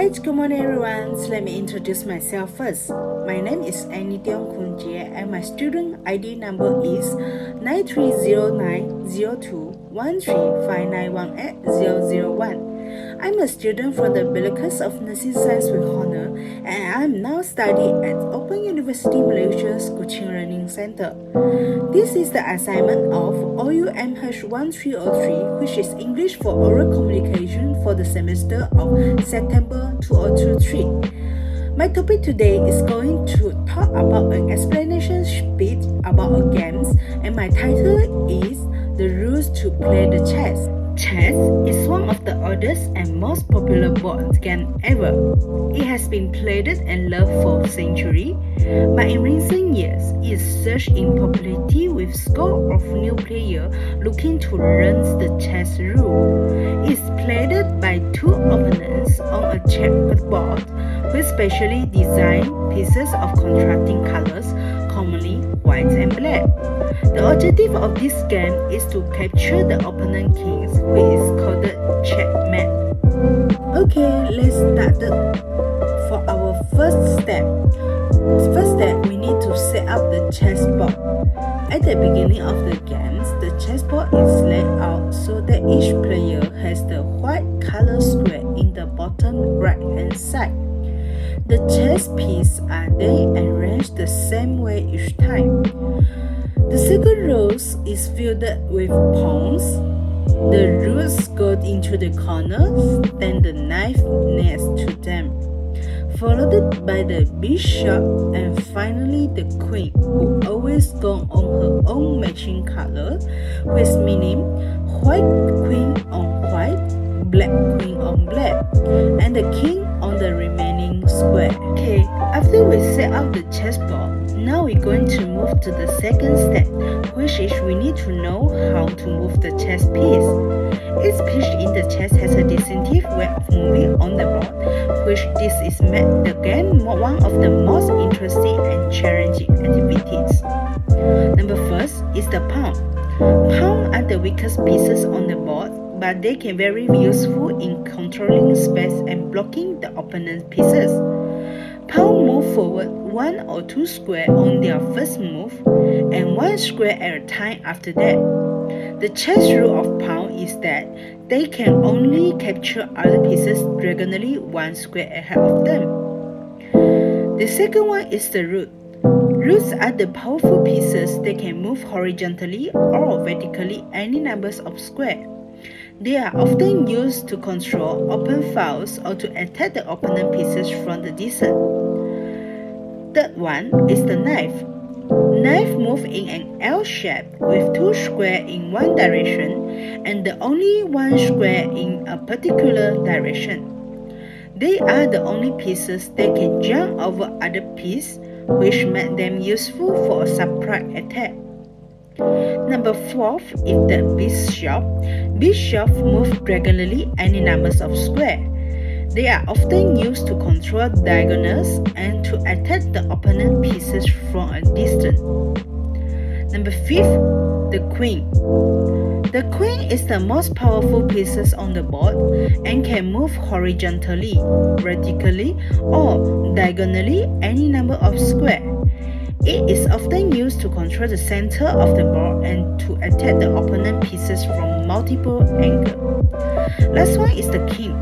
Alright, good morning everyone. So let me introduce myself first. My name is Annie Tiong Kunjie and my student ID number is 9309021359180001. I'm a student from the Bachelor's of Nursing Science with Honor and I'm now studying at Open University Malaysia's Coaching Learning Center. This is the assignment of Oumh 1303, which is English for Oral Communication for the semester of September 2023. My topic today is going to talk about an explanation speech about games, and my title is The Rules to Play the Chess. Chess is one of the oldest and most popular board game ever. It has been played and loved for centuries, but in recent years, it surged in popularity with scores of new players looking to learn the chess rule. It's played by two opponents on a checkerboard with specially designed pieces of contrasting colors, commonly white and black. The objective of this game is to capture the opponent king, which is called checkmate. Okay, let's start for our first step. First step, we need to set up the chessboard. At the beginning of the games, the chessboard is laid out so that each player has the white color square in the bottom right hand side. The chess pieces are then arranged the same way each time. The second row is filled with pawns. The rooks go into the corners, then the knife next to them, followed by the bishop and finally the queen, who always goes on her own matching color, which meaning white queen on white, black queen on black, and the king on the remaining square. Okay, after we set up the chessboard, now we're going to move to the second step, which is we need to know how to move the chess piece. Each piece in the chess has a distinctive way of moving on the board, which this is made the game one of the most interesting and challenging activities. Number first is the pawn. Pawns are the weakest pieces on the board, but they can be very useful in controlling space and blocking the opponent's pieces. Pawns move forward one or two squares on their first move, and one square at a time after that. The chess rule of pawn is that they can only capture other pieces diagonally one square ahead of them. The second one is the rook. Rooks are the powerful pieces that can move horizontally or vertically any numbers of squares. They are often used to control open files or to attack the opponent pieces from the distance. Third one is the knife. Knife move in an L shape with two squares in one direction and the only one square in a particular direction. They are the only pieces that can jump over other pieces, which make them useful for a surprise attack. Number 4 is the bishop. Bishop move diagonally any numbers of squares. They are often used to control diagonals and to attack the opponent pieces from a distance. Number 5, the queen. The queen is the most powerful pieces on the board and can move horizontally, vertically, or diagonally any number of squares. It is often used to control the center of the board and to attack the opponent pieces from multiple angles. Last one is the king.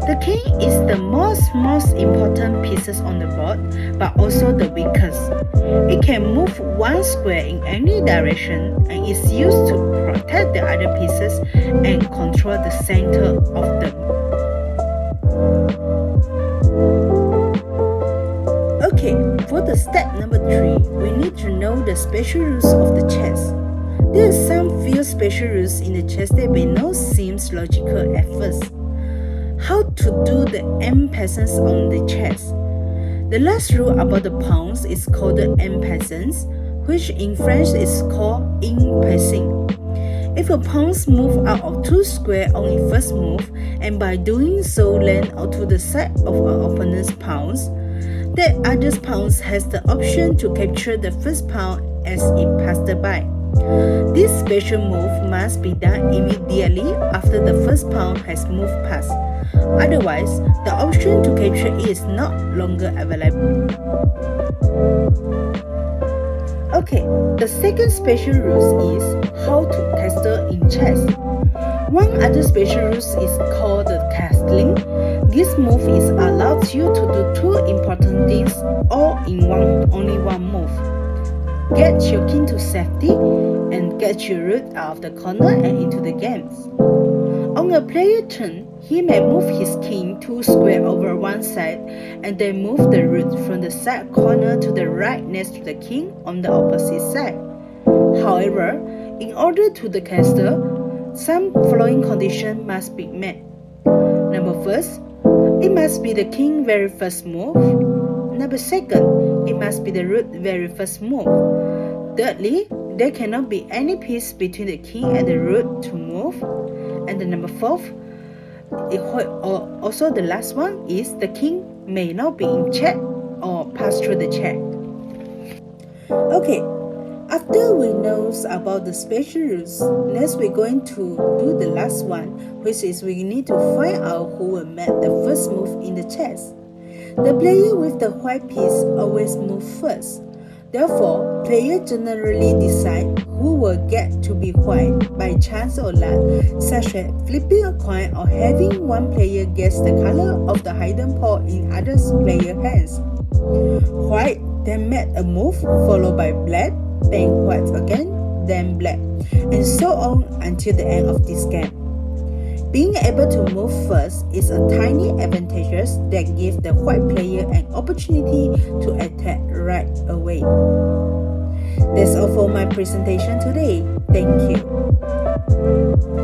The king is the most important pieces on the board, but also the weakest. It can move one square in any direction and is used to protect the other pieces and control the center of the board. Okay, for the step number 3, we need to know the special rules of the chess. There are some few special rules in the chess that may not seem logical at first. How to do the M-peasants on the chess. The last rule about the pawns is called the M-peasants, which in French is called in-passing. If a pawn moves out of two squares on its first move, and by doing so land onto the side of an opponent's pawns, that other pawn has the option to capture the first pawn as it passed by. This special move must be done immediately after the first pawn has moved past. Otherwise, the option to capture is not longer available. Okay, the second special rule is how to castle in chess. One other special rule is called the castling. This move is allows you to do two important things all in only one move. Get your king to safety and get your rook out of the corner and into the games. On a player's turn, he may move his king 2 squares over one side and then move the rook from the side corner to the right next to the king on the opposite side. However, in order to the castle, some following conditions must be met. Number first, it must be the king very first move. Number second, it must be the rook very first move. Thirdly, there cannot be any piece between the king and the rook to move. And the number fourth, also the last one is the king may not be in check or pass through the check. Okay, after we know about the special rules, next we're going to do the last one, which is we need to find out who will make the first move in the chess. The player with the white piece always moves first. Therefore, players generally decide who will get to be white by chance or luck, such as flipping a coin or having one player guess the color of the hidden pawn in other player's hands. White then made a move followed by black, then white again, then black, and so on until the end of this game. Being able to move first is a tiny advantage that gives the white player an opportunity to attack right away. That's all for my presentation today. Thank you.